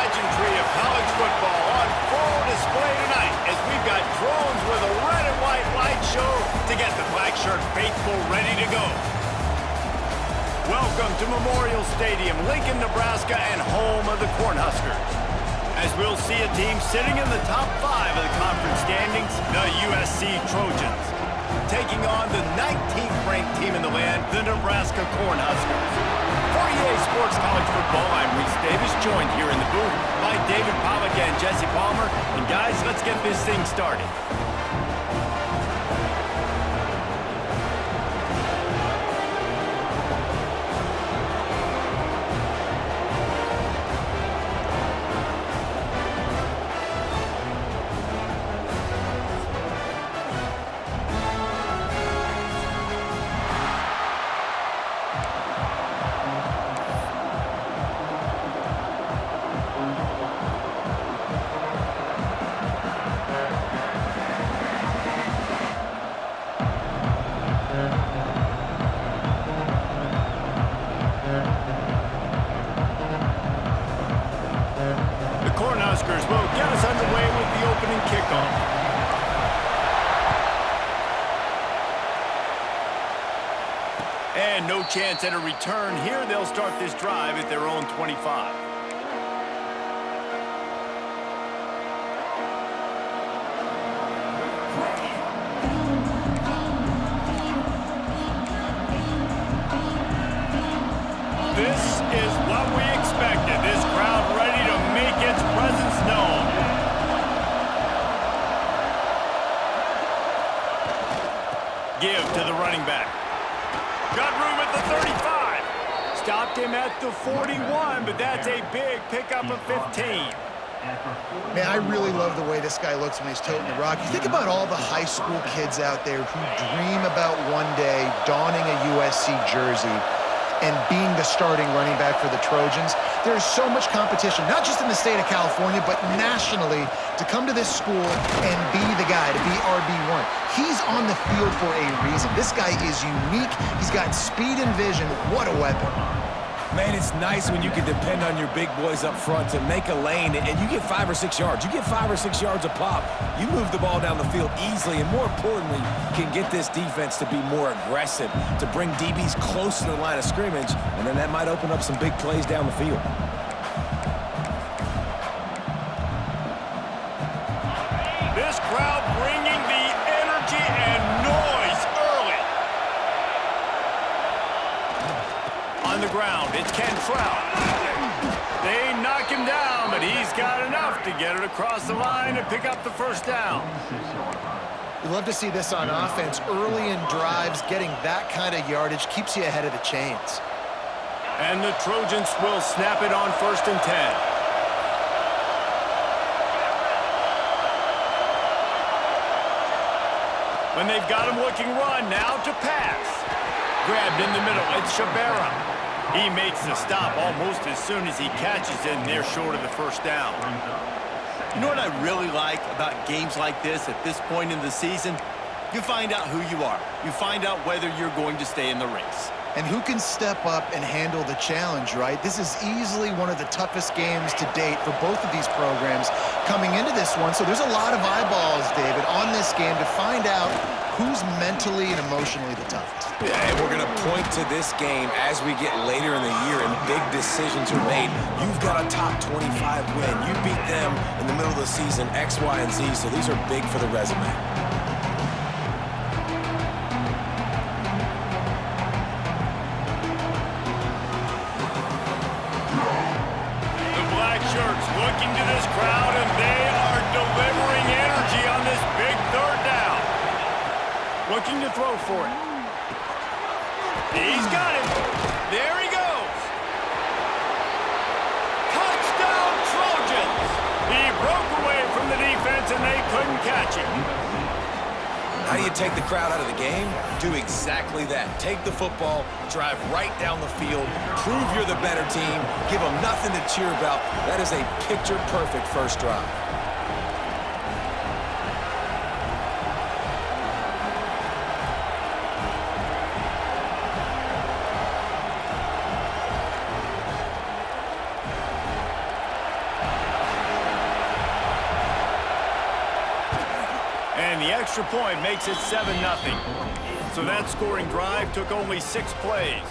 pageantry of college football on full display tonight as we've got drones with a red and white light show to get the black shirt faithful ready to go. Welcome to Memorial Stadium, Lincoln, Nebraska, and home of the Cornhuskers. As we'll see a team sitting in the top 5 of the conference standings, the USC Trojans, taking on the 19th ranked team in the land, the Nebraska Cornhuskers. For EA Sports College Football, I'm Reese Davis, joined here in the booth by David Pollack and Jesse Palmer. And guys, let's get this thing started. Cornhuskers will get us underway with the opening kickoff. And no chance at a return here. They'll start this drive at their own 25. This is what we expected. This crowd ready to make its presence known. Give to the running back. Got room at the 35. Stopped him at the 41, but that's a big pickup of 15. Man, I really love the way this guy looks when he's toting the rock. You think about all the high school kids out there who dream about one day donning a USC jersey and being the starting running back for the Trojans. There's so much competition, not just in the state of California, but nationally, to come to this school and be the guy, to be RB1. He's on the field for a reason. This guy is unique. He's got speed and vision. What a weapon. Man, it's nice when you can depend on your big boys up front to make a lane, and you get 5 or 6 yards. You get 5 or 6 yards a pop. You move the ball down the field easily, and more importantly, can get this defense to be more aggressive, to bring DBs close to the line of scrimmage, and then that might open up some big plays down the field. This crowd bringing the energy and noise early. On the ground, it's Cantrell. They knock him down, but he's got enough to get it across the line and pick up the first down. You love to see this on offense. Early in drives, getting that kind of yardage keeps you ahead of the chains. And the Trojans will snap it on 1st and 10. When they've got him looking run, now to pass. Grabbed in the middle, it's Shabara. He makes the stop almost as soon as he catches it, and they're short of the first down. You know what I really like about games like this at this point in the season? You find out who you are. You find out whether you're going to stay in the race. And who can step up and handle the challenge, right? This is easily one of the toughest games to date for both of these programs coming into this one. So there's a lot of eyeballs, David, on this game to find out who's mentally and emotionally the toughest. Yeah, and we're going to point to this game as we get later in the year and big decisions are made. You've got a top 25 win. You beat them in the middle of the season, X, Y, and Z, so these are big for the resume. Looking to this crowd, and they are delivering energy on this big 3rd down. Looking to throw for it. He's got it. There he goes. Touchdown, Trojans. He broke away from the defense, and they couldn't catch him. How do you take the crowd out of the game? Do exactly that. Take the football, drive right down the field, prove you're the better team, give them nothing to cheer about. That is a picture-perfect first drive. And the extra point makes it 7-0. So that scoring drive took only 6 plays.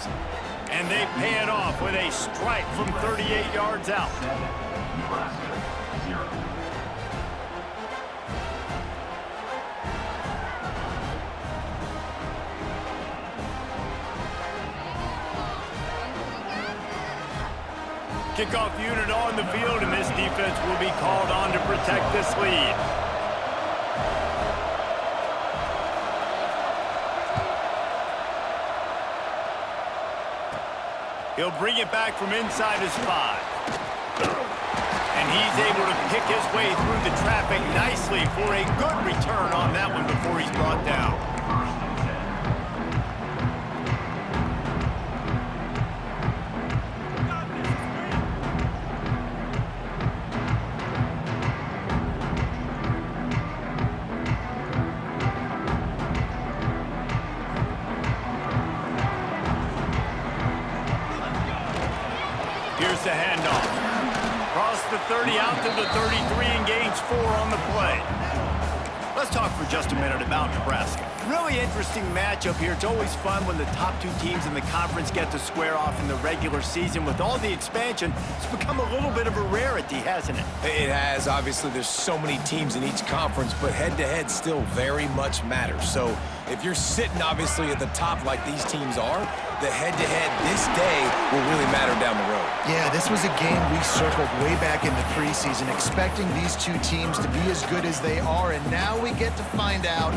And they pay it off with a strike from 38 yards out. Kickoff unit on the field, and this defense will be called on to protect this lead. He'll bring it back from inside his 5. And he's able to pick his way through the traffic nicely for a good return on that one before he's brought down. Here's the handoff. Across the 30, out to the 33, and gains 4 on the play. Let's talk for just a minute about Nebraska. Really interesting matchup here. It's always fun when the top 2 teams in the conference get to square off in the regular season. With all the expansion, it's become a little bit of a rarity, hasn't it? It has. Obviously, there's so many teams in each conference, but head-to-head still very much matters. So if you're sitting, obviously, at the top like these teams are, the head-to-head this day will really matter down the road. Yeah, this was a game we circled way back in the preseason, expecting these 2 teams to be as good as they are, and now we get to find out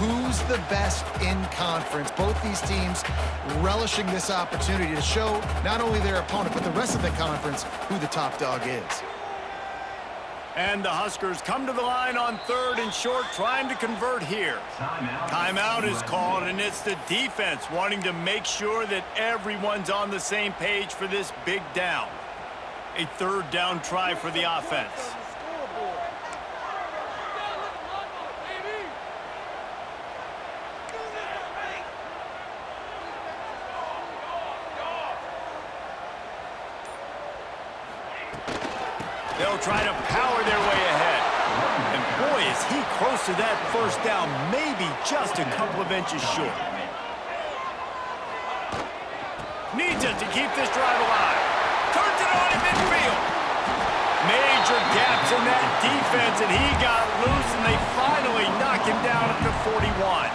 who's the best in conference. Both these teams relishing this opportunity to show not only their opponent, but the rest of the conference who the top dog is. And the Huskers come to the line on 3rd and short, trying to convert here. Timeout is called, and it's the defense wanting to make sure that everyone's on the same page for this big down. A 3rd down try for the offense. They'll try to power their way ahead. And boy, is he close to that 1st down, maybe just a couple of inches short. Needs it to keep this drive alive. Turns it on in midfield. Major gaps in that defense, and he got loose, and they finally knock him down at the 41.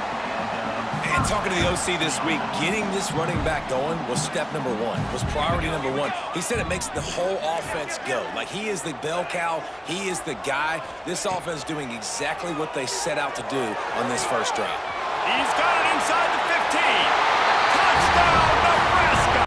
And talking to the OC this week, getting this running back going was step number 1, was priority number 1. He said it makes the whole offense go. Like, he is the bell cow. He is the guy. This offense doing exactly what they set out to do on this first drive. He's got it inside the 15. Touchdown, Nebraska!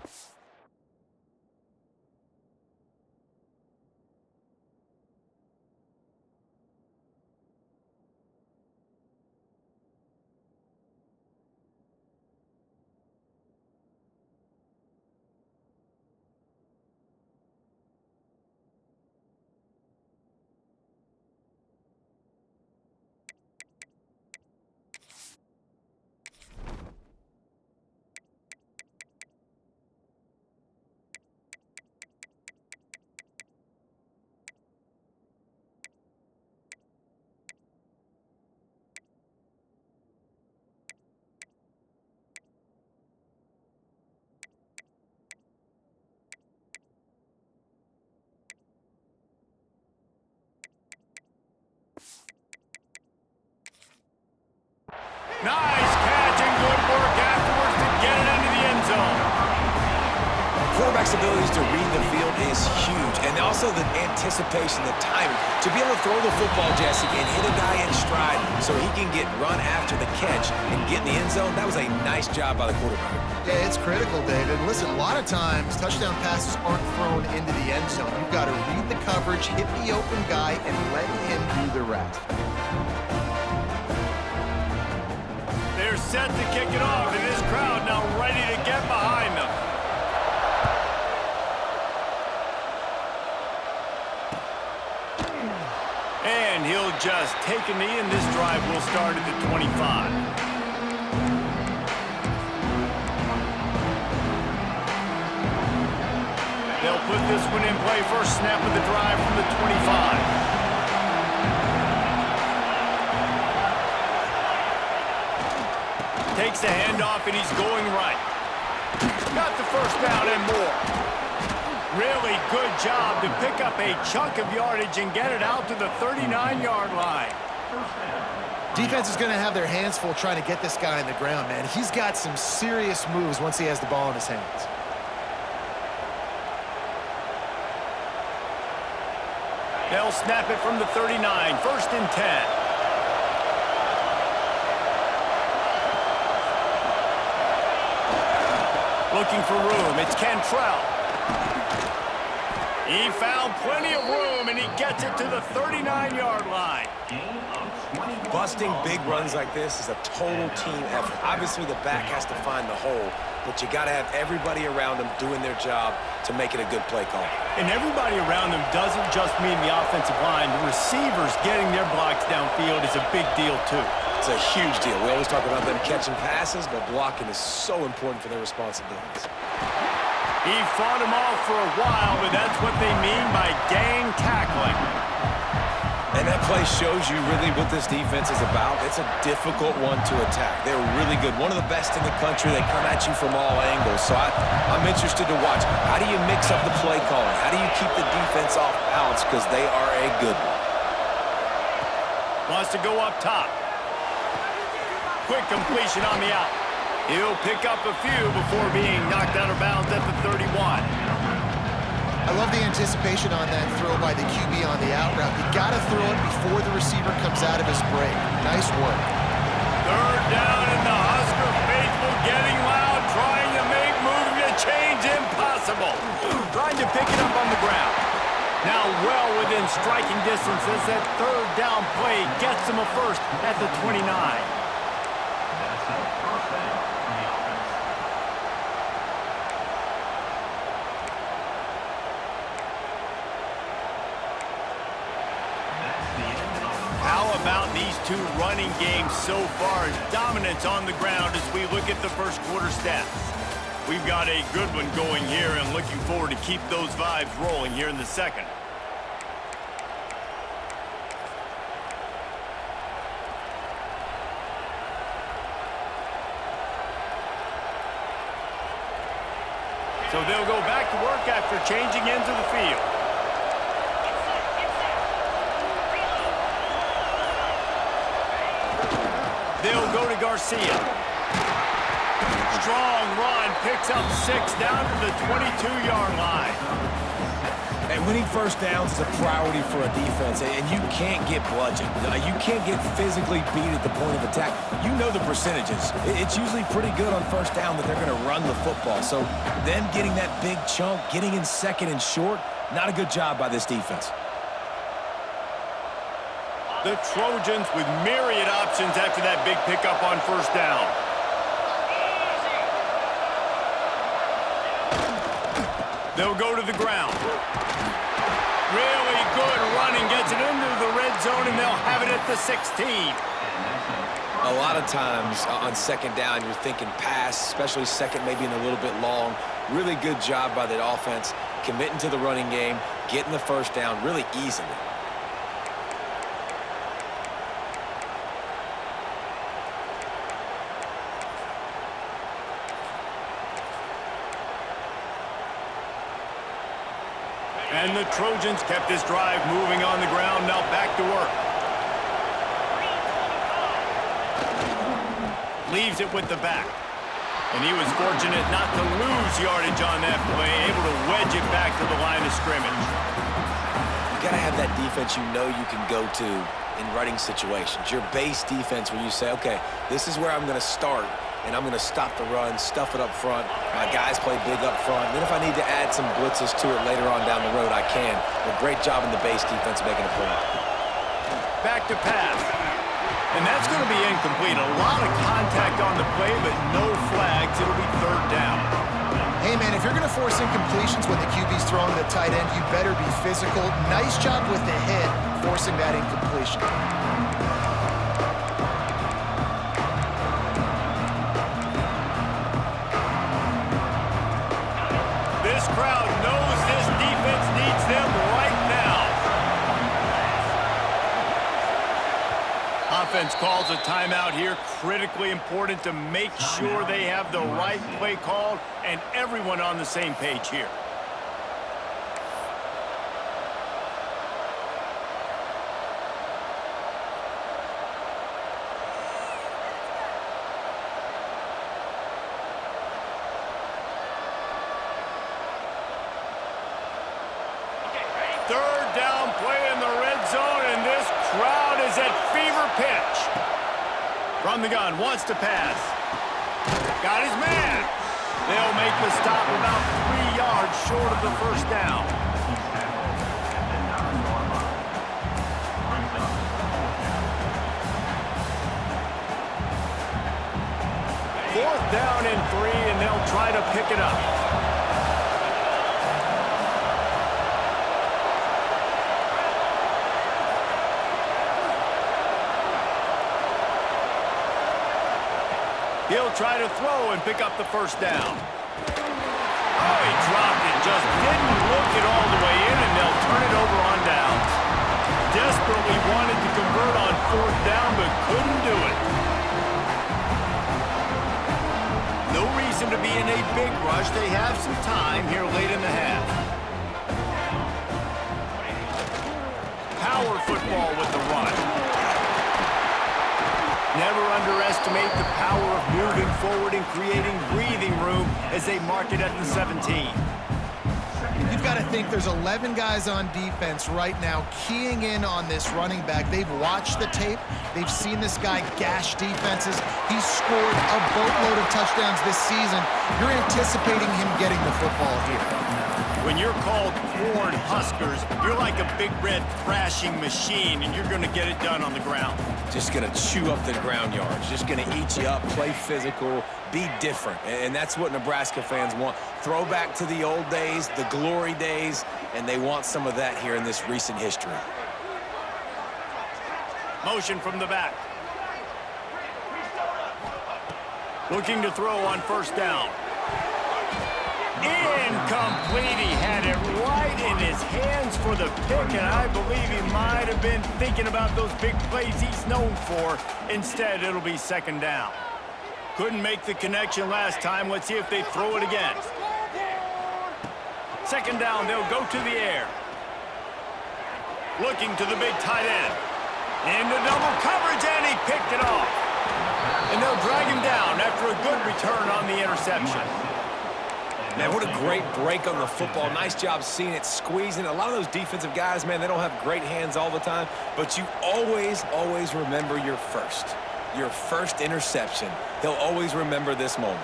Nice catch and good work afterwards to get it into the end zone. Quarterback's abilities to read the field is huge, and also the anticipation, the timing. To be able to throw the football, Jesse, and hit a guy in stride so he can get run after the catch and get in the end zone, that was a nice job by the quarterback. Yeah, it's critical, David. Listen, a lot of times touchdown passes aren't thrown into the end zone. You've got to read the coverage, hit the open guy, and let him do the rest. They're set to kick it off, and this crowd now ready to get behind them. And he'll just take a knee, and this drive will start at the 25. They'll put this one in play. First snap of the drive from the 25. Takes the handoff, and he's going right. Got the first down and more. Really good job to pick up a chunk of yardage and get it out to the 39-yard line. Defense is going to have their hands full trying to get this guy on the ground, man. He's got some serious moves once he has the ball in his hands. They'll snap it from the 39, 1st and 10. Looking for room, it's Cantrell. He found plenty of room, and he gets it to the 39-yard line. Busting big runs like this is a total team effort. Obviously, the back has to find the hole, but you got to have everybody around them doing their job to make it a good play call. And everybody around them doesn't just mean the offensive line. The receivers getting their blocks downfield is a big deal, too. It's a huge deal. We always talk about them catching passes, but blocking is so important for their responsibilities. He fought them off for a while, but that's what they mean by gang tackling. And that play shows you really what this defense is about. It's a difficult one to attack. They're really good. One of the best in the country. They come at you from all angles. So I'm interested to watch. How do you mix up the play calling? How do you keep the defense off balance? Because they are a good one. Wants to go up top. Quick completion on the out. He'll pick up a few before being knocked out of bounds at the 31. I love the anticipation on that throw by the QB on the out route. You got to throw it before the receiver comes out of his break. Nice work. 3rd down, and the Husker faithful getting loud, trying to make moving the chains impossible. Trying to pick it up on the ground. Now well within striking distance as that 3rd down play gets him a first at the 29. About these two running games so far. Dominance on the ground as we look at the first quarter stats. We've got a good one going here and looking forward to keep those vibes rolling here in the second. So they'll go back to work after changing into the field. They'll go to Garcia. Strong run, picks up 6 down to the 22-yard line. And winning first downs is a priority for a defense, and you can't get bludgeoned. You can't get physically beat at the point of attack. You know the percentages. It's usually pretty good on first down that they're going to run the football. So them getting that big chunk, getting in second and short, not a good job by this defense. The Trojans with myriad options after that big pickup on first down. They'll go to the ground. Really good running, gets it into the red zone, and they'll have it at the 16. A lot of times on second down, you're thinking pass, especially second, maybe in a little bit long. Really good job by the offense, committing to the running game, getting the first down really easily. And the Trojans kept this drive moving on the ground, now back to work. Leaves it with the back. And he was fortunate not to lose yardage on that play, able to wedge it back to the line of scrimmage. You got to have that defense you know you can go to in running situations. Your base defense where you say, okay, this is where I'm going to start, and I'm going to stop the run, stuff it up front. My guys play big up front. And then if I need to add some blitzes to it later on down the road, I can. But great job in the base defense making a play. Back to pass. And that's going to be incomplete. A lot of contact on the play, but no flags. It'll be 3rd down. Hey, man, if you're going to force incompletions when the QB's throwing the tight end, you better be physical. Nice job with the hit, forcing that incompletion. This crowd knows this defense needs them right now. offense calls a timeout here. Critically important to make sure they have the right play called and everyone on the same page here. Third down play in the red zone, and this crowd is at fever pitch. From the gun, wants to pass. Got his man. They'll make the stop about 3 yards short of the first down. Fourth down and 3, and they'll try to pick it up. He'll try to throw and pick up the first down. Oh, he dropped it. Just didn't look it all the way in, and they'll turn it over on downs. Desperately wanted to convert on fourth down, but couldn't do it. No reason to be in a big rush. They have some time here late in the half. Power football with the run. Never underestimate the power of moving forward and creating breathing room as they mark it at the 17. You've got to think there's 11 guys on defense right now keying in on this running back. They've watched the tape. They've seen this guy gash defenses. He's scored a boatload of touchdowns this season. You're anticipating him getting the football here. When you're called corn huskers, you're like a big red thrashing machine, and you're going to get it done on the ground. Just going to chew up the ground yards. Just going to eat you up, play physical, be different. And that's what Nebraska fans want. Throw back to the old days, the glory days, and they want some of that here in this recent history. Motion from the back. Looking to throw on first down. Incomplete. He had it right in his hands for the pick, and I believe he might have been thinking about those big plays he's known for. Instead, it'll be second down. Couldn't make the connection last time. Let's see if they throw it again. Second down, they'll go to the air. Looking to the big tight end. Into double coverage, and he picked it off. And they'll drag him down after a good return on the interception. Man, what a great break on the football. Nice job seeing it, squeezing. A lot of those defensive guys, man, they don't have great hands all the time, but you always, always remember your first interception. He'll always remember this moment.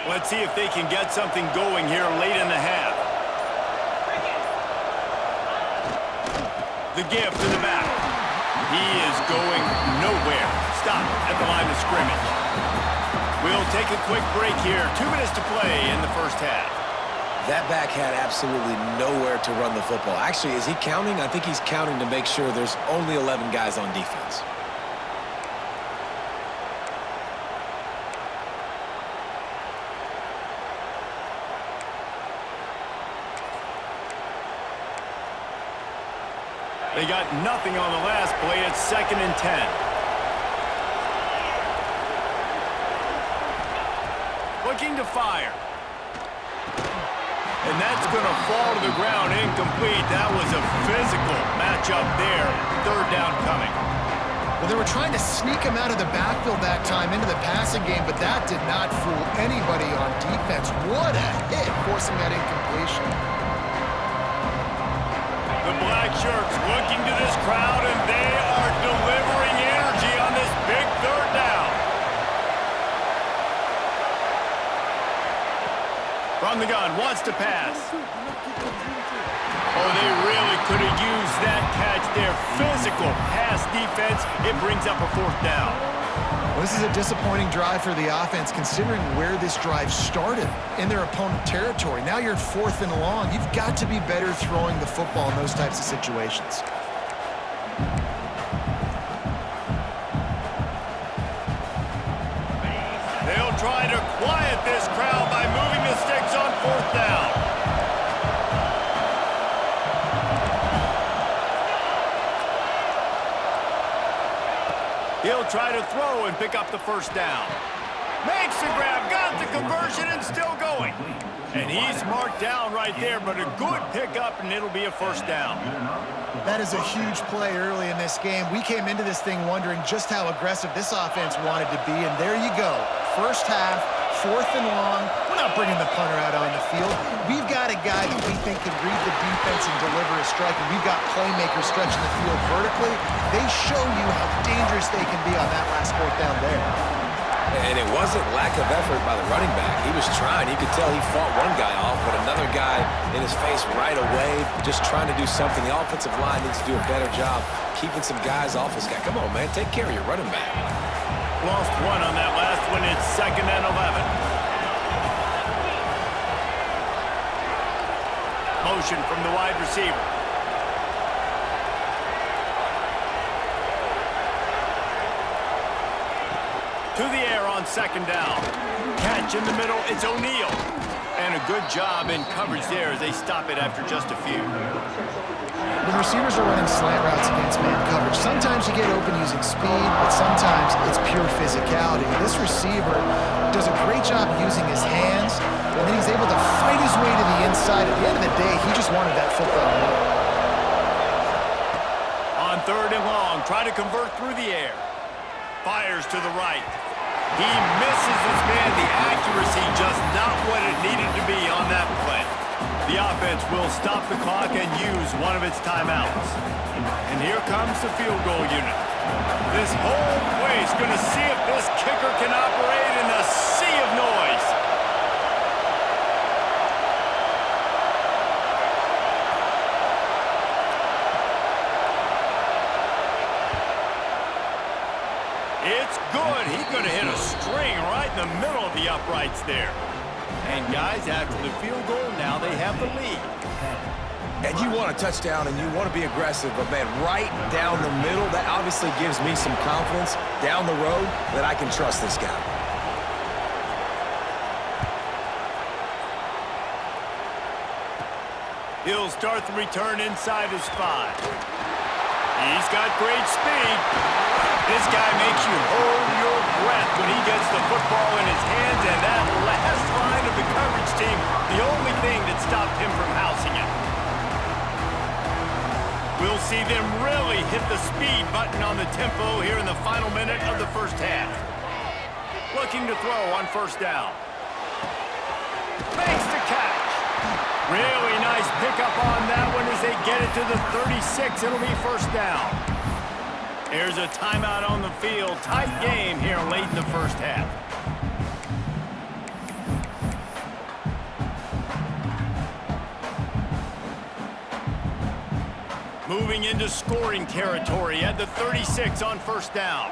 Let's see if they can get something going here late in the half. The give to the back. He is going nowhere. Stop at the line of scrimmage. We'll take a quick break here. 2 minutes to play in the first half. That back had absolutely nowhere to run the football. Actually, is he counting? I think he's counting to make sure there's only 11 guys on defense. They got nothing on the last play. It's 2nd and 10. Looking to fire. And that's going to fall to the ground incomplete. That was a physical matchup there. Third down coming. Well, they were trying to sneak him out of the backfield that time into the passing game, but that did not fool anybody on defense. What a hit, forcing that incompletion. The black shirts looking to this crowd, and they are delivering energy on this big third down. From the gun, wants to pass. Oh, they really could have used that catch there. Physical pass defense. It brings up a fourth down. Well, this is a disappointing drive for the offense, considering where this drive started, in their opponent territory. Now you're at 4th and long. You've got to be better throwing the football in those types of situations. They'll try to quiet this crowd by moving the sticks on fourth down. try to throw and pick up the first down. Makes the grab, got the conversion, and still going. And he's marked down right there, but a good pickup, and it'll be a first down. That is a huge play early in this game. We came into this thing wondering just how aggressive this offense wanted to be, and there you go. First half, 4th and long. We're not bringing the punter out on the field. We've got a guy that we think can read the defense and deliver a strike, and we've got playmakers stretching the field vertically. They show you how dangerous they can be on that last 4th down there. And it wasn't lack of effort by the running back. He was trying. You could tell he fought one guy off, but another guy in his face right away, just trying to do something. The offensive line needs to do a better job keeping some guys off his guy. Come on, man. Take care of your running back. Lost one on that last one. It's 2nd and 11. Motion from the wide receiver. To the air on 2nd down. Catch in the middle, it's O'Neal. And a good job in coverage there as they stop it after just a few. When receivers are running slant routes against man coverage, sometimes you get open using speed, but sometimes it's pure physicality. This receiver does a great job using his hands, and then he's able to fight his way to the inside. At the end of the day, he just wanted that football. On 3rd and long, try to convert through the air. Fires to the right. He misses his man. The accuracy just not what it needed to be on that play. The offense will stop the clock and use one of its timeouts. And here comes the field goal unit. This whole place going to see if this kicker can operate in a sea of noise. It's good. He could have hit a string right in the middle of the uprights there. And guys, after the field goal, now they have the lead. And you want a touchdown and you want to be aggressive, but man, right down the middle, that obviously gives me some confidence down the road that I can trust this guy. He'll start the return inside his 5. He's got great speed. This guy makes you hold your breath when he gets the football in his hands, and that last line of the coverage team, the only thing that stopped him from housing it. We'll see them really hit the speed button on the tempo here in the final minute of the first half. Looking to throw on 1st down. Makes the catch. Really nice pickup on that one as they get it to the 36. It'll be 1st down. There's a timeout on the field. Tight game here late in the first half. Moving into scoring territory at the 36 on 1st down.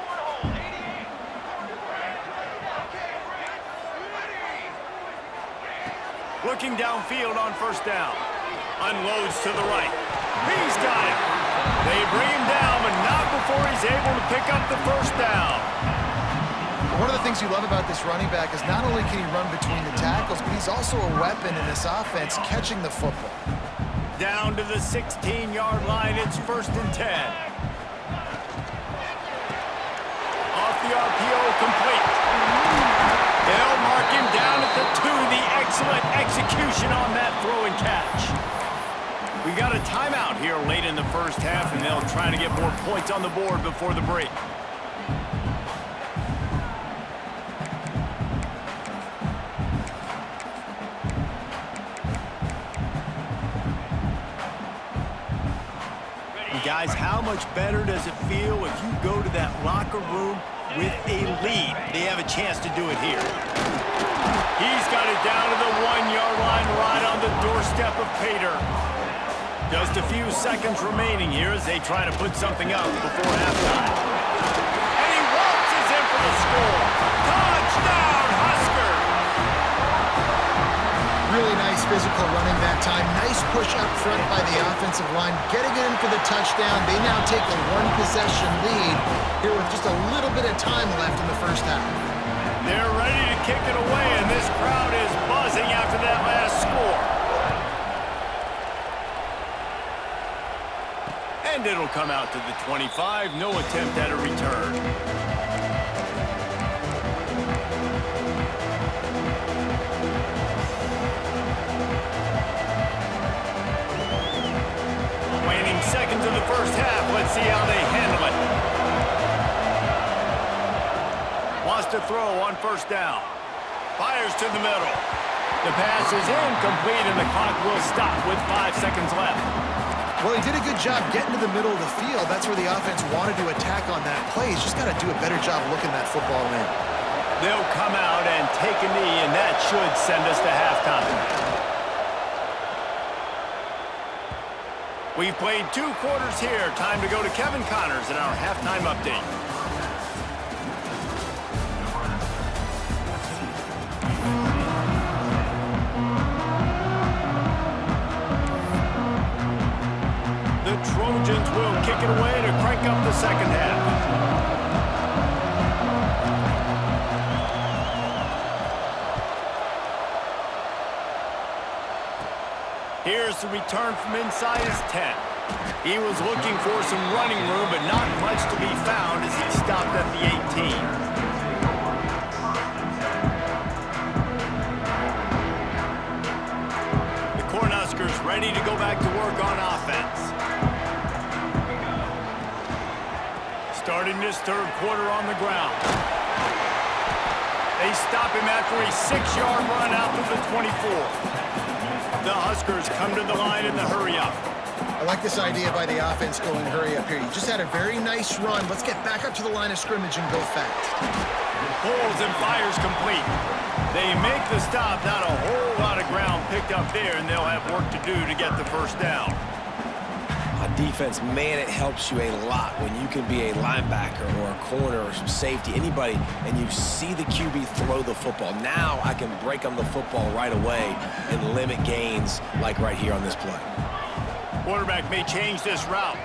Looking downfield on 1st down. Unloads to the right. He's got it. They bring him down, but not before he's able to pick up the 1st down. One of the things you love about this running back is not only can he run between the tackles, but he's also a weapon in this offense catching the football. Down to the 16-yard line, it's 1st and 10. Off the RPO, complete. They'll mark him down at the 2. The excellent execution on that throw and catch. We got a timeout here late in the first half, and they'll try to get more points on the board before the break. And guys, how much better does it feel if you go to that locker room with a lead? They have a chance to do it here. He's got it down to the 1-yard line, right on the doorstep of Pater. Just a few seconds remaining here as they try to put something up before halftime. And he waltzes in for the score. Touchdown, Husker! Really nice physical running that time. Nice push up front by the offensive line. Getting it in for the touchdown. They now take a 1-possession lead here with just a little bit of time left in the first half. They're ready to kick it away, and this crowd is buzzing after that last score. And it'll come out to the 25. No attempt at a return. throw on first down. Fires to the middle. The pass is incomplete, and the clock will stop with 5 seconds left. Well, he did a good job getting to the middle of the field. That's where the offense wanted to attack on that play. He's just got to do a better job looking that football in. They'll come out and take a knee, and that should send us to halftime. We've played 2 quarters here. Time to go to Kevin Connors in our halftime update. The Trojans will kick it away to crank up the second half. Here's the return from inside his 10. He was looking for some running room, but not much to be found as he stopped at the 18. Ready to go back to work on offense. Starting this third quarter on the ground. They stop him after a 6-yard run out to the 24. The Huskers come to the line in the hurry-up. I like this idea by the offense going hurry up here. You just had a very nice run. Let's get back up to the line of scrimmage and go fast. Pulls and fires complete. They make the stop. Not a whole lot of ground picked up there, and they'll have work to do to get the first down. On defense, man, it helps you a lot when you can be a linebacker or a corner or some safety, anybody, and you see the QB throw the football. Now I can break on the football right away and limit gains like right here on this play. Quarterback may change this route.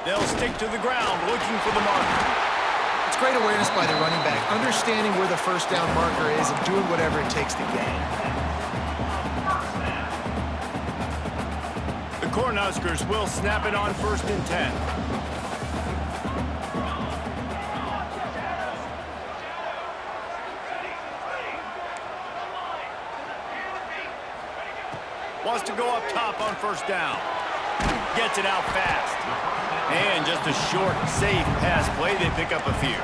They'll stick to the ground, looking for the marker. It's great awareness by the running back, understanding where the first down marker is and doing whatever it takes to get it. The Cornhuskers will snap it on 1st and 10. Wants to go up top on first down. Gets it out fast. And just a short, safe pass play. They pick up a few.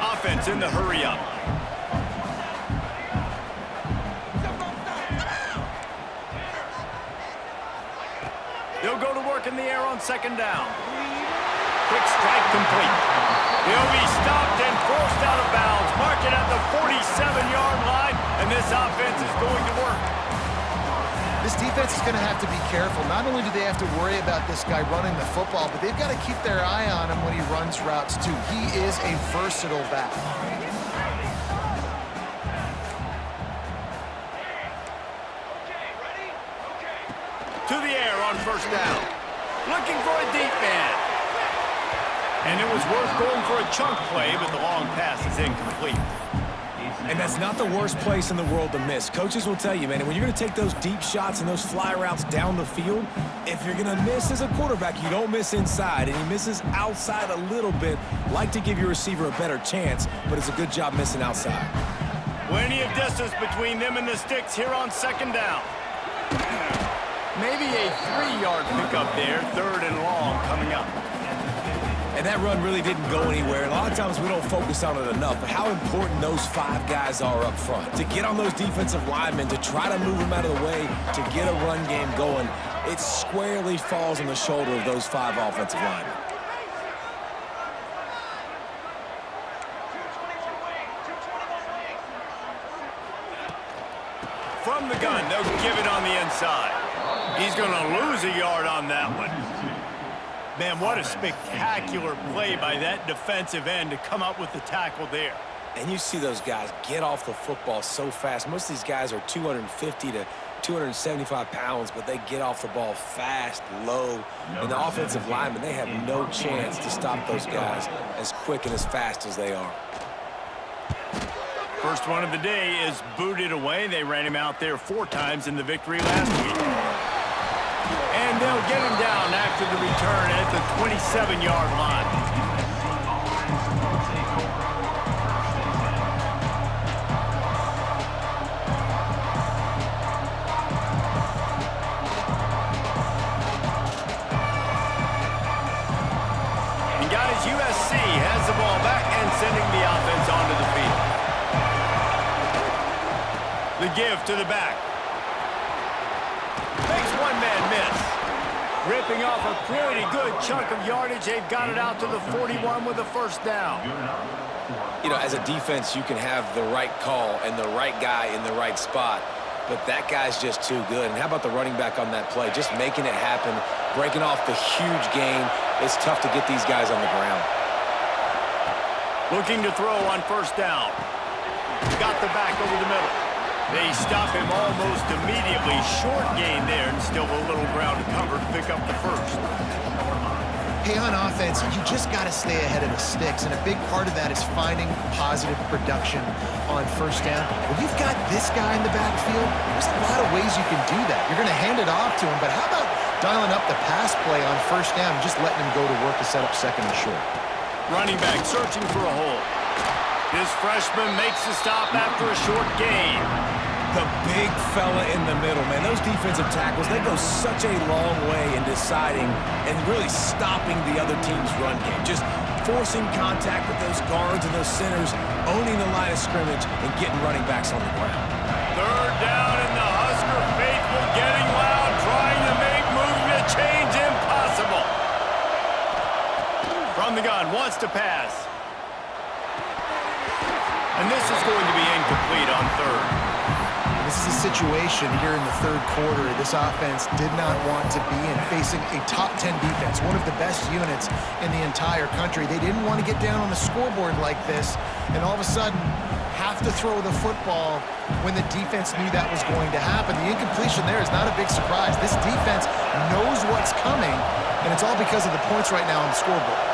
Offense in the hurry-up. They'll go to work in the air on 2nd down. Quick strike complete. They'll be stopped and forced out of bounds. Mark it at the 47-yard line, and this offense is going to work. This defense is going to have to be careful. Not only do they have to worry about this guy running the football, but they've got to keep their eye on him when he runs routes, too. He is a versatile back. To the air on 1st down. Looking for a deep man. And it was worth going for a chunk play, but the long pass is incomplete. And that's not the worst place in the world to miss. Coaches will tell you, man, when you're going to take those deep shots and those fly routes down the field, if you're going to miss as a quarterback, you don't miss inside, and he misses outside a little bit. Like to give your receiver a better chance, but it's a good job missing outside. Plenty of distance between them and the sticks here on 2nd down. Maybe a 3-yard pickup there, 3rd and long coming up. And that run really didn't go anywhere. A lot of times we don't focus on it enough, but how important those 5 guys are up front. To get on those defensive linemen, to try to move them out of the way, to get a run game going, it squarely falls on the shoulder of those 5 offensive linemen. From the gun, they'll give it on the inside. He's going to lose a yard on that one. Man, what a spectacular play by that defensive end to come up with the tackle there. And you see those guys get off the football so fast. Most of these guys are 250 to 275 pounds, but they get off the ball fast, low. And the offensive linemen, they have no chance to stop those guys as quick and as fast as they are. First one of the day is booted away. They ran him out there 4 times in the victory last week. And they'll get him down after the return at the 27-yard line. USC has the ball back and sending the offense onto the field. The give to the back. Makes one man miss. Ripping off a pretty good chunk of yardage. They've got it out to the 41 with a first down. You know, as a defense, you can have the right call and the right guy in the right spot, but that guy's just too good. And how about the running back on that play? Just making it happen, breaking off the huge gain. It's tough to get these guys on the ground. Looking to throw on first down. Got the back over the middle. They stop him almost immediately. Short gain there and still a little ground to cover to pick up the first. Hey, on offense, you just got to stay ahead of the sticks, and a big part of that is finding positive production on first down. When you've got this guy in the backfield, there's a lot of ways you can do that. You're going to hand it off to him, but how about dialing up the pass play on first down and just letting him go to work to set up second and short? Running back searching for a hole. This freshman makes the stop after a short gain. The big fella in the middle, man. Those defensive tackles, they go such a long way in deciding and really stopping the other team's run game. Just forcing contact with those guards and those centers, owning the line of scrimmage, and getting running backs on the ground. Third down, and the Husker faithful getting loud, trying to make moving the change impossible. From the gun, wants to pass. And this is going to be incomplete on third. This is a situation here in the third quarter this offense did not want to be in, facing a top 10 defense, one of the best units in the entire country. They didn't want to get down on the scoreboard like this and all of a sudden have to throw the football when the defense knew that was going to happen. The incompletion there is not a big surprise. This defense knows what's coming, and it's all because of the points right now on the scoreboard.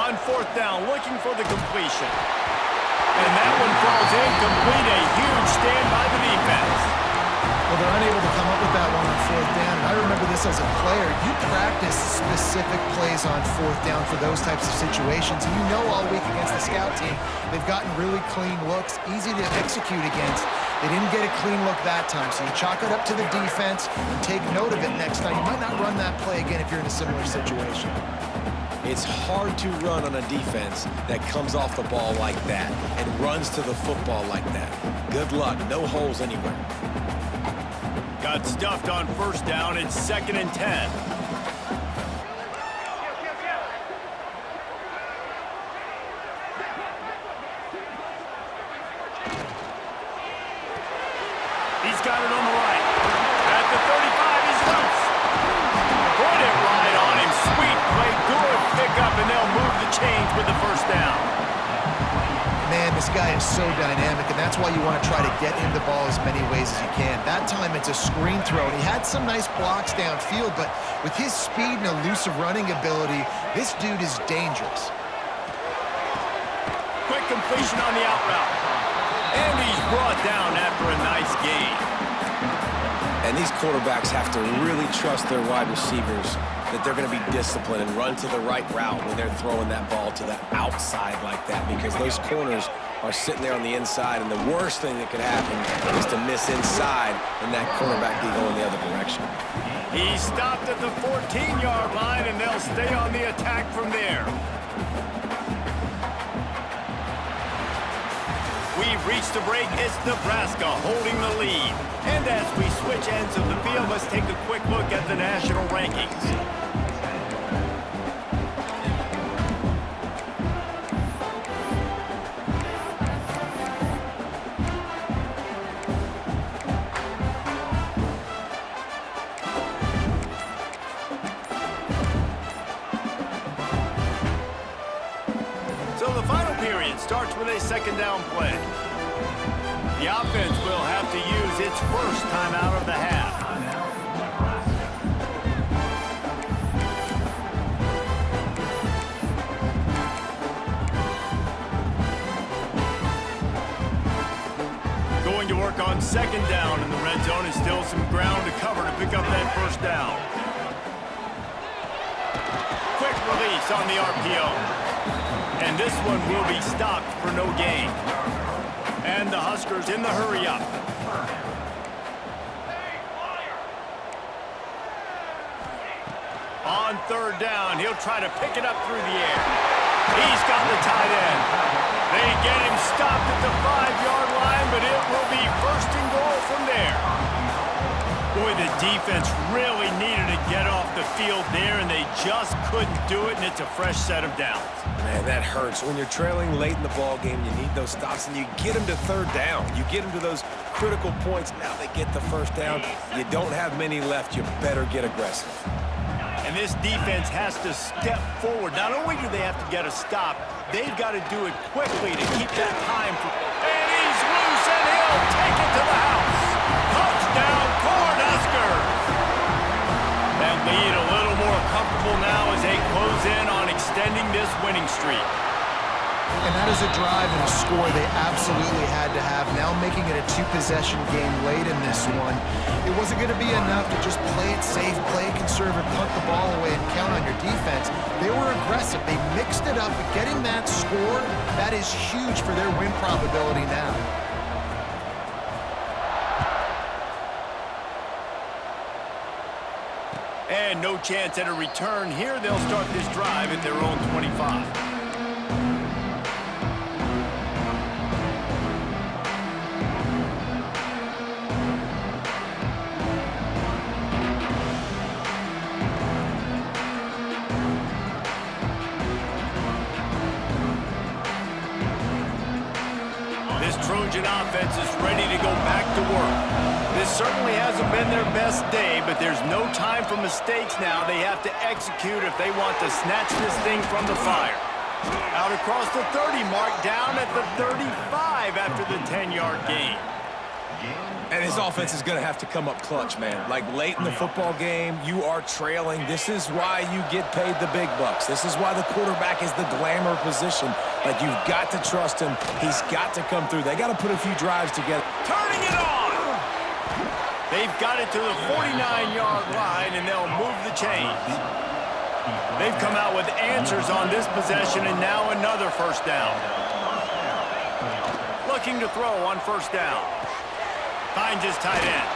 On fourth down, looking for the completion. And that one falls incomplete. A huge stand by the defense. Well, they're unable to come up with that one on fourth down. And I remember this as a player. You practice specific plays on fourth down for those types of situations. And you know all week against the scout team, they've gotten really clean looks, easy to execute against. They didn't get a clean look that time. So you chalk it up to the defense and take note of it next time. You might not run that play again if you're in a similar situation. It's hard to run on a defense that comes off the ball like that and runs to the football like that. Good luck. No holes anywhere. Got stuffed on first down. It's 2nd and 10. He's got it on the right. At the 35, he's loose. Put it right on him. Sweet play. Good pickup, and they'll move the chains with the first down. Man, this guy is so dynamic, and that's why you want to try to get him the ball as many ways as you can. That time, it's a screen throw, and he had some nice blocks downfield, but with his speed and elusive running ability, this dude is dangerous. Quick completion on the out route. And he's brought down after a nice gain. And these quarterbacks have to really trust their wide receivers that they're going to be disciplined and run to the right route when they're throwing that ball to the outside like that, because those corners are sitting there on the inside, and the worst thing that could happen is to miss inside and that cornerback be going the other direction. He stopped at the 14-yard line, and they'll stay on the attack from there. We've reached a break. It's Nebraska holding the lead. And as we switch ends of the field, let's take a quick look at the national rankings. So the final period starts with a 2nd down play. The offense will have to use its first timeout of the half. Going to work on 2nd down in the red zone, and still some ground to cover to pick up that first down. Quick release on the RPO. And this one will be stopped for no gain. send the Huskers in the hurry-up. On third down, he'll try to pick it up through the air. He's got the tight end. They get him stopped at the 5-yard line, but it will be first and goal from there. Boy, the defense really needed to get off the field there, and they just couldn't do it, and it's a fresh set of downs. Man, that hurts. When you're trailing late in the ball game, you need those stops, and you get them to third down. You get them to those critical points. Now they get the first down. You don't have many left. You better get aggressive. And this defense has to step forward. Not only do they have to get a stop, they've got to do it quickly to keep that time. And he's loose, and he'll take it to the house. Touchdown, Cornhuskers! That lead a little more comfortable now as they close in on extending this winning streak. And that is a drive and a score they absolutely had to have. Now making it a 2-possession game late in this one. It wasn't going to be enough to just play it safe, play it conservative, punt the ball away, and count on your defense. They were aggressive. They mixed it up, but getting that score, that is huge for their win probability now. And no chance at a return here. They'll start this drive at their own 25. Trojan offense is ready to go back to work. This certainly hasn't been their best day, but there's no time for mistakes now. They have to execute if they want to snatch this thing from the fire. Out across the 30 mark, down at the 35 after the 10-yard gain. And his offense is going to have to come up clutch, man. Like late in the football game, you are trailing. This is why you get paid the big bucks. This is why the quarterback is the glamour position. Like, you've got to trust him. He's got to come through. They got to put a few drives together. Turning it on! They've got it to the 49-yard line, and they'll move the chains. They've come out with answers on this possession, and now another first down. Looking to throw on first down. Finds his tight end.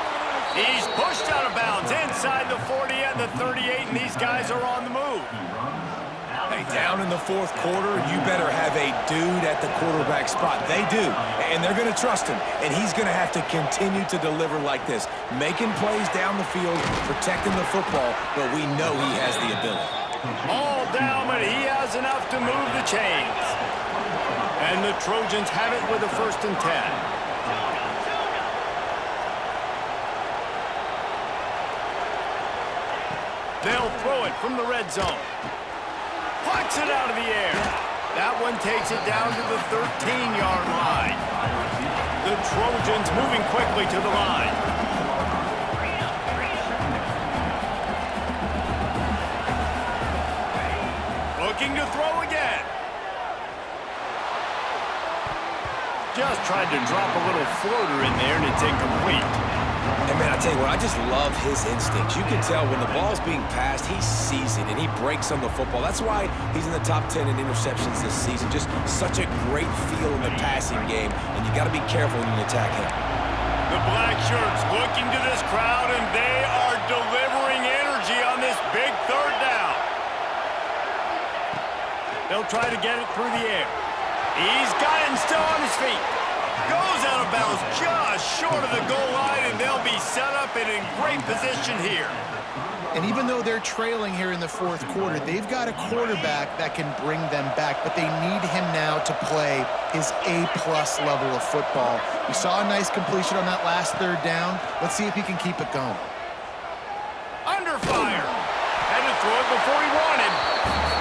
He's pushed out of bounds inside the 40 and the 38, and these guys are on the move. Hey, down in the fourth quarter, you better have a dude at the quarterback spot. They do, and they're going to trust him, and he's going to have to continue to deliver like this, making plays down the field, protecting the football, but we know he has the ability. All down, but he has enough to move the chains. And the Trojans have it with a 1st and 10. They'll throw it from the red zone. Plucks it out of the air. That one takes it down to the 13-yard line. The Trojans moving quickly to the line. Looking to throw again. Just tried to drop a little floater in there, and it's incomplete. And, man, I tell you what, I just love his instincts. You can tell when the ball's being passed, he sees it, and he breaks on the football. That's why he's in the top 10 in interceptions this season. Just such a great feel in the passing game, and you got to be careful when you attack him. The black shirts looking to this crowd, and they are delivering energy on this big third down. They'll try to get it through the air. He's got it and still on his feet. Goes out of bounds just short of the goal line, and they'll be set up and in great position here. And even though they're trailing here in the fourth quarter, they've got a quarterback that can bring them back, but they need him now to play his A-plus level of football. We saw a nice completion on that last third down. Let's see if he can keep it going. Under fire. Had to throw it before he wanted.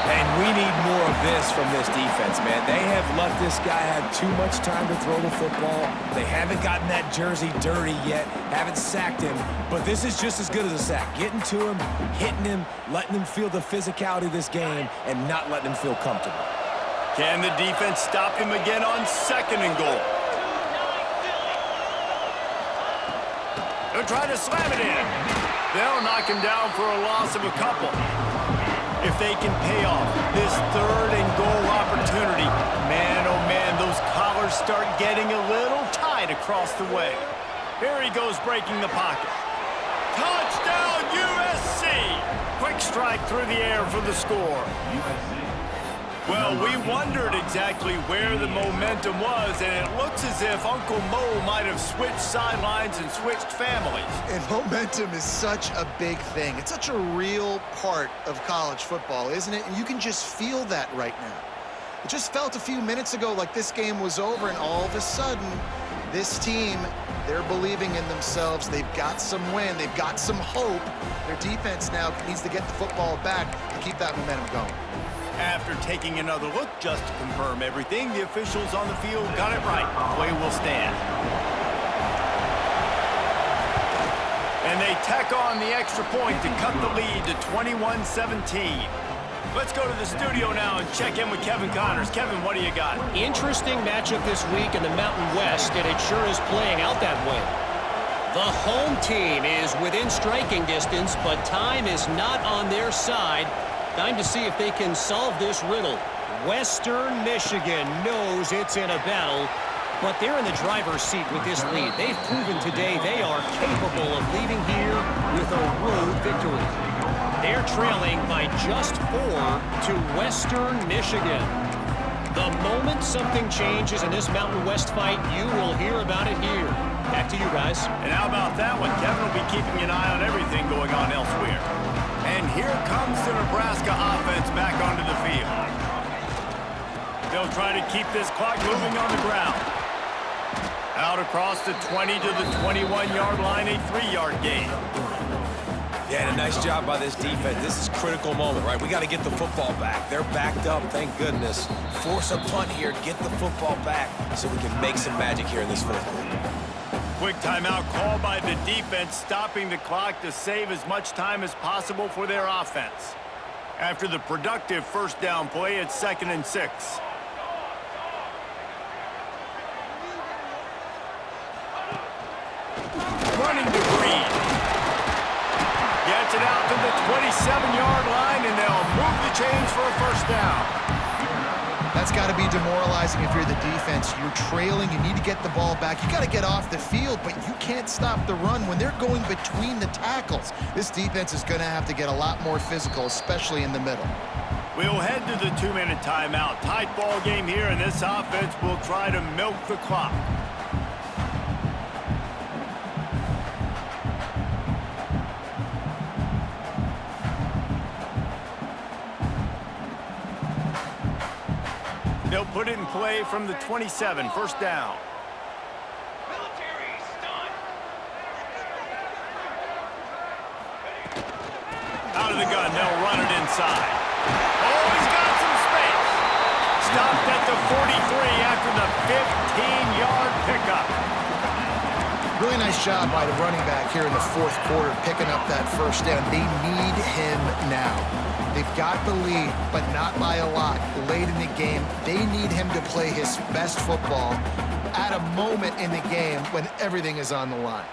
And we need more of this from this defense, man. They have let this guy have too much time to throw the football. They haven't gotten that jersey dirty yet, haven't sacked him, but this is just as good as a sack. Getting to him, hitting him, letting him feel the physicality of this game, and not letting him feel comfortable. Can the defense stop him again on 2nd and goal? They'll try to slam it in. They'll knock him down for a loss of a couple. If they can pay off this 3rd and goal opportunity, man, oh man, those collars defenders start getting a little tight across the way. Here he goes breaking the pocket. Touchdown, USC! Quick strike through the air for the score. Well, we wondered exactly where the momentum was, and it looks as if Uncle Mo might have switched sidelines and switched families. And momentum is such a big thing. It's such a real part of college football, isn't it? And you can just feel that right now. It just felt a few minutes ago like this game was over, and all of a sudden, this team, they're believing in themselves. They've got some win. They've got some hope. Their defense now needs to get the football back to keep that momentum going. After taking another look just to confirm everything, the officials on the field got it right. Play will stand. And they tack on the extra point to cut the lead to 21-17. Let's go to the studio now and check in with Kevin Connors. Kevin, what do you got? Interesting matchup this week in the Mountain West, and it sure is playing out that way. The home team is within striking distance, but time is not on their side. Time to see if they can solve this riddle. Western Michigan knows it's in a battle, but they're in the driver's seat with this lead. They've proven today they are capable of leaving here with a road victory. They're trailing by just 4 to Western Michigan. The moment something changes in this Mountain West fight, you will hear about it here. Back to you guys. And how about that one? Kevin will be keeping an eye on everything going on elsewhere. And here comes the Nebraska offense back onto the field. They'll try to keep this clock moving on the ground. Out across the 20 to the 21-yard line, a 3-yard gain. Yeah, and a nice job by this defense. This is a critical moment, right? We got to get the football back. They're backed up, thank goodness. Force a punt here, get the football back so we can make some magic here in this fourth quarter. Quick timeout called by the defense, stopping the clock to save as much time as possible for their offense. After the productive first down play, it's 2nd and 6. Running to Green. Gets it out to the 27-yard line, and they'll move the chains for a first down. That's got to be demoralizing if you're the defense. You're trailing. You need to get the ball back. You got to get off the field, but you can't stop the run when they're going between the tackles. This defense is going to have to get a lot more physical, especially in the middle. We'll head to the 2-minute timeout. Tight ball game here, and this offense will try to milk the clock. They'll put it in play from the 27, first down. Out of the gun, they'll run it inside. Oh, he's got some space. Stopped at the 43 after the 15-yard pickup. Really nice job by the running back here in the fourth quarter, picking up that first down. They need him now. They've got the lead, but not by a lot. Late in the game, they need him to play his best football at a moment in the game when everything is on the line.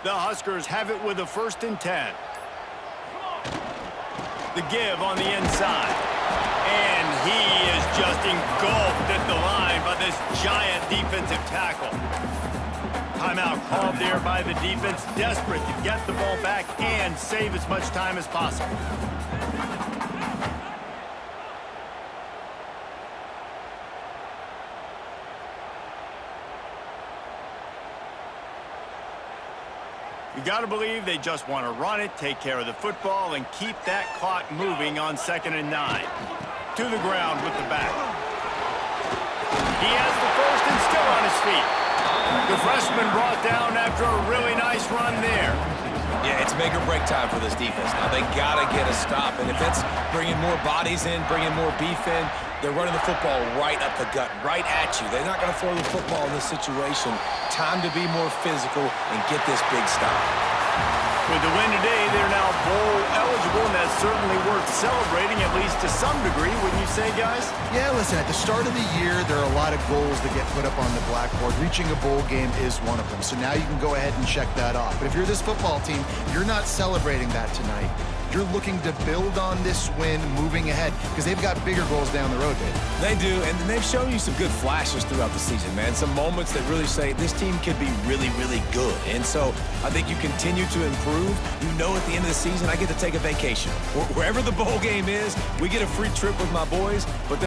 The Huskers have it with a 1st and 10. The give on the inside. And he is just engulfed at the line by this giant defensive tackle. Timeout called there by the defense, desperate to get the ball back and save as much time as possible. You got to believe they just want to run it, take care of the football, and keep that clock moving on 2nd and 9. To the ground with the back. He has the first and still on his feet. The freshman brought down after a really nice run there. Yeah, it's make or break time for this defense. Now they got to get a stop, and if it's bringing more bodies in, bringing more beef in, They're running the football right up the gut, right at you. They're not going to throw the football in this situation. Time to be more physical and get this big stop. With the win today, they're now bowl eligible, and that's certainly worth celebrating, at least to some degree, wouldn't you say, guys? Yeah, listen, at the start of the year, there are a lot of goals that get put up on the blackboard. Reaching a bowl game is one of them, so now you can go ahead and check that off. But if you're this football team, you're not celebrating that tonight. You're looking to build on this win moving ahead because they've got bigger goals down the road, babe. They do, and they've shown you some good flashes throughout the season, man. Some moments that really say this team could be really, really good. And so I think you continue to improve. You know at the end of the season, I get to take a vacation. Wherever the bowl game is, we get a free trip with my boys, but